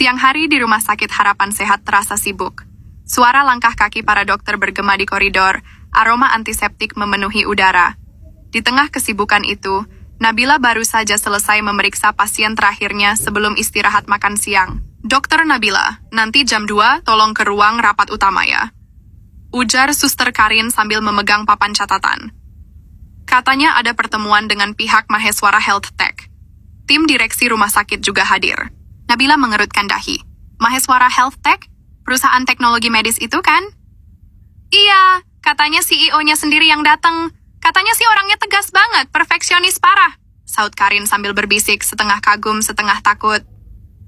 Tiang hari di Rumah Sakit Harapan Sehat terasa sibuk. Suara langkah kaki para dokter bergema di koridor, aroma antiseptik memenuhi udara. Di tengah kesibukan itu, Nabila baru saja selesai memeriksa pasien terakhirnya sebelum istirahat makan siang. "Dokter Nabila, nanti jam 2 tolong ke ruang rapat utama ya," ujar Suster Karin sambil memegang papan catatan. Katanya ada pertemuan dengan pihak Maheswara Health Tech. Tim direksi rumah sakit juga hadir. Nabila mengerutkan dahi. "Maheswara Health Tech? Perusahaan teknologi medis itu kan?" "Iya, katanya CEO-nya sendiri yang datang. Katanya sih orangnya tegas banget, perfeksionis parah," saut Karin sambil berbisik, setengah kagum, setengah takut.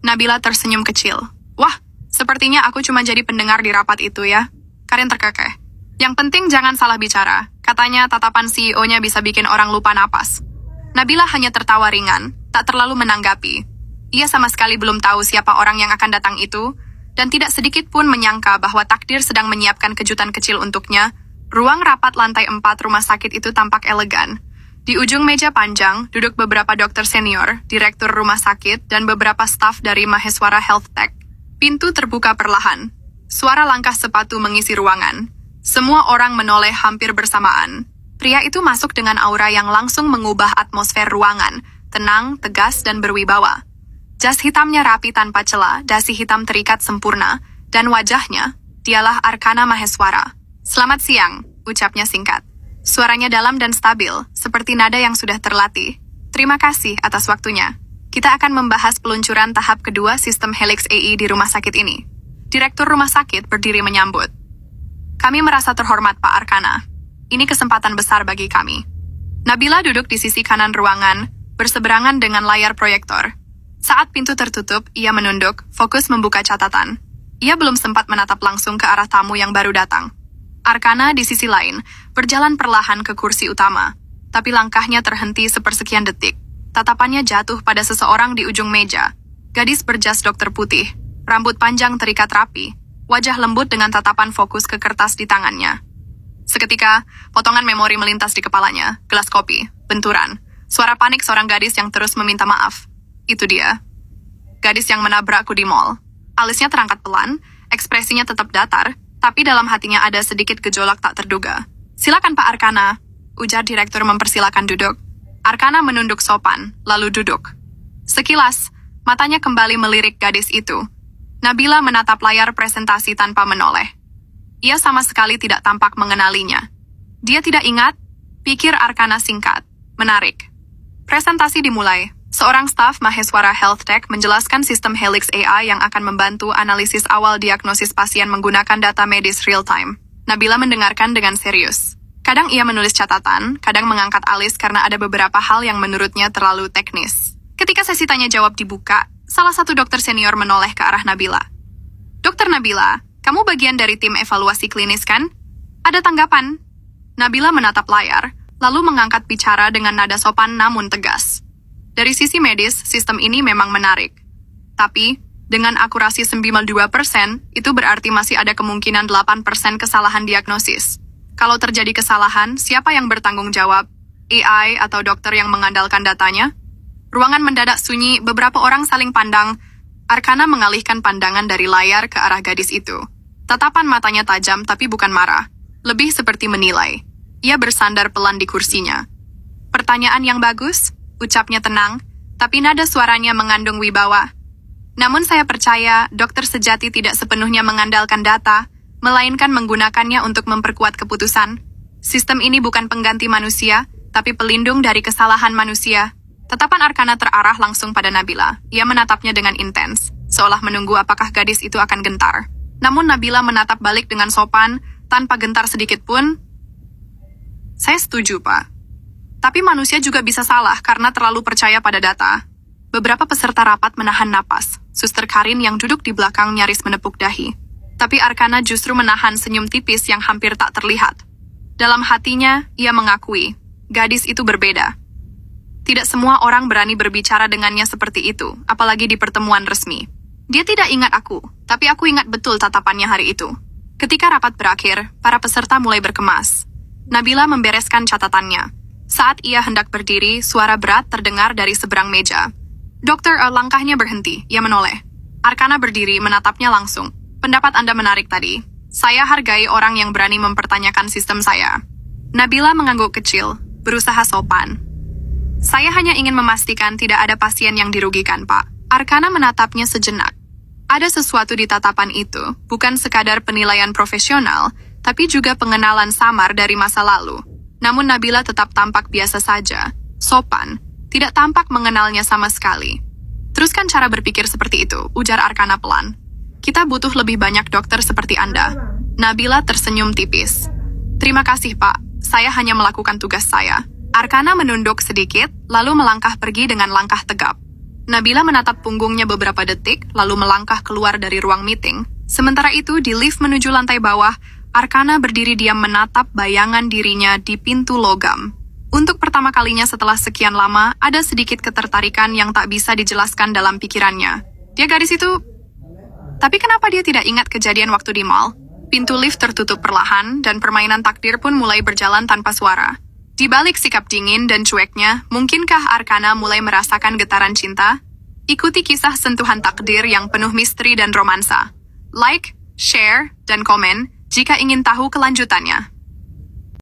Nabila tersenyum kecil. "Wah, sepertinya aku cuma jadi pendengar di rapat itu ya." Karin terkekeh. "Yang penting jangan salah bicara. Katanya tatapan CEO-nya bisa bikin orang lupa napas." Nabila hanya tertawa ringan, tak terlalu menanggapi. Ia sama sekali belum tahu siapa orang yang akan datang itu, dan tidak sedikit pun menyangka bahwa takdir sedang menyiapkan kejutan kecil untuknya. Ruang rapat lantai 4 rumah sakit itu tampak elegan. Di ujung meja panjang, duduk beberapa dokter senior, direktur rumah sakit, dan beberapa staf dari Maheswara Health Tech. Pintu terbuka perlahan. Suara langkah sepatu mengisi ruangan. Semua orang menoleh hampir bersamaan. Pria itu masuk dengan aura yang langsung mengubah atmosfer ruangan, tenang, tegas, dan berwibawa. Jas hitamnya rapi tanpa celah, dasi hitam terikat sempurna, dan wajahnya, dialah Arkana Maheswara. "Selamat siang," ucapnya singkat. Suaranya dalam dan stabil, seperti nada yang sudah terlatih. "Terima kasih atas waktunya. Kita akan membahas peluncuran tahap kedua sistem Helix AI di rumah sakit ini." Direktur rumah sakit berdiri menyambut. "Kami merasa terhormat, Pak Arkana. Ini kesempatan besar bagi kami." Nabila duduk di sisi kanan ruangan, berseberangan dengan layar proyektor. Saat pintu tertutup, ia menunduk, fokus membuka catatan. Ia belum sempat menatap langsung ke arah tamu yang baru datang. Arkana di sisi lain, berjalan perlahan ke kursi utama. Tapi langkahnya terhenti sepersekian detik. Tatapannya jatuh pada seseorang di ujung meja. Gadis berjas dokter putih, rambut panjang terikat rapi, wajah lembut dengan tatapan fokus ke kertas di tangannya. Seketika, potongan memori melintas di kepalanya, gelas kopi, benturan, suara panik seorang gadis yang terus meminta maaf. Itu dia. Gadis yang menabrakku di mall. Alisnya terangkat pelan, ekspresinya tetap datar, tapi dalam hatinya ada sedikit gejolak tak terduga. "Silakan Pak Arkana," ujar direktur mempersilakan duduk. Arkana menunduk sopan, lalu duduk. Sekilas, matanya kembali melirik gadis itu. Nabila menatap layar presentasi tanpa menoleh. Ia sama sekali tidak tampak mengenalinya. Dia tidak ingat, pikir Arkana singkat, menarik. Presentasi dimulai. Seorang staf Maheswara Health Tech menjelaskan sistem Helix AI yang akan membantu analisis awal diagnosis pasien menggunakan data medis real-time. Nabila mendengarkan dengan serius. Kadang ia menulis catatan, kadang mengangkat alis karena ada beberapa hal yang menurutnya terlalu teknis. Ketika sesi tanya jawab dibuka, salah satu dokter senior menoleh ke arah Nabila. "Dokter Nabila, kamu bagian dari tim evaluasi klinis kan? Ada tanggapan?" Nabila menatap layar, lalu mengangkat bicara dengan nada sopan namun tegas. "Dari sisi medis, sistem ini memang menarik. Tapi, dengan akurasi 92%, itu berarti masih ada kemungkinan 8% kesalahan diagnosis. Kalau terjadi kesalahan, siapa yang bertanggung jawab? AI atau dokter yang mengandalkan datanya?" Ruangan mendadak sunyi, beberapa orang saling pandang. Arkana mengalihkan pandangan dari layar ke arah gadis itu. Tatapan matanya tajam tapi bukan marah. Lebih seperti menilai. Ia bersandar pelan di kursinya. "Pertanyaan yang bagus," ucapnya tenang, tapi nada suaranya mengandung wibawa. "Namun saya percaya dokter sejati tidak sepenuhnya mengandalkan data, melainkan menggunakannya untuk memperkuat keputusan. Sistem ini bukan pengganti manusia, tapi pelindung dari kesalahan manusia." Tatapan Arkana terarah langsung pada Nabila. Ia menatapnya dengan intens, seolah menunggu apakah gadis itu akan gentar. Namun Nabila menatap balik dengan sopan, tanpa gentar sedikit pun. "Saya setuju, Pak. Tapi manusia juga bisa salah karena terlalu percaya pada data." Beberapa peserta rapat menahan napas. Suster Karin yang duduk di belakang nyaris menepuk dahi. Tapi Arkana justru menahan senyum tipis yang hampir tak terlihat. Dalam hatinya, ia mengakui, gadis itu berbeda. Tidak semua orang berani berbicara dengannya seperti itu, apalagi di pertemuan resmi. Dia tidak ingat aku, tapi aku ingat betul tatapannya hari itu. Ketika rapat berakhir, para peserta mulai berkemas. Nabila membereskan catatannya. Saat ia hendak berdiri, suara berat terdengar dari seberang meja. "Dokter, langkahnya berhenti," ia menoleh. Arkana berdiri menatapnya langsung. Pendapat Anda menarik tadi. Saya hargai orang yang berani mempertanyakan sistem saya. Nabila mengangguk kecil, berusaha sopan. Saya hanya ingin memastikan tidak ada pasien yang dirugikan, Pak. Arkana menatapnya sejenak. Ada sesuatu di tatapan itu, bukan sekadar penilaian profesional, tapi juga pengenalan samar dari masa lalu. Namun Nabila tetap tampak biasa saja, sopan, tidak tampak mengenalnya sama sekali. Teruskan cara berpikir seperti itu, ujar Arkana pelan. Kita butuh lebih banyak dokter seperti Anda. Nabila tersenyum tipis. Terima kasih, Pak. Saya hanya melakukan tugas saya. Arkana menunduk sedikit, lalu melangkah pergi dengan langkah tegap. Nabila menatap punggungnya beberapa detik, lalu melangkah keluar dari ruang meeting. Sementara itu, di lift menuju lantai bawah, Arkana berdiri diam menatap bayangan dirinya di pintu logam. Untuk pertama kalinya setelah sekian lama, ada sedikit ketertarikan yang tak bisa dijelaskan dalam pikirannya. Dia gadis itu... Tapi kenapa dia tidak ingat kejadian waktu di mall? Pintu lift tertutup perlahan, dan permainan takdir pun mulai berjalan tanpa suara. Di balik sikap dingin dan cueknya, mungkinkah Arkana mulai merasakan getaran cinta? Ikuti kisah sentuhan takdir yang penuh misteri dan romansa. Like, share, dan komen jika ingin tahu kelanjutannya.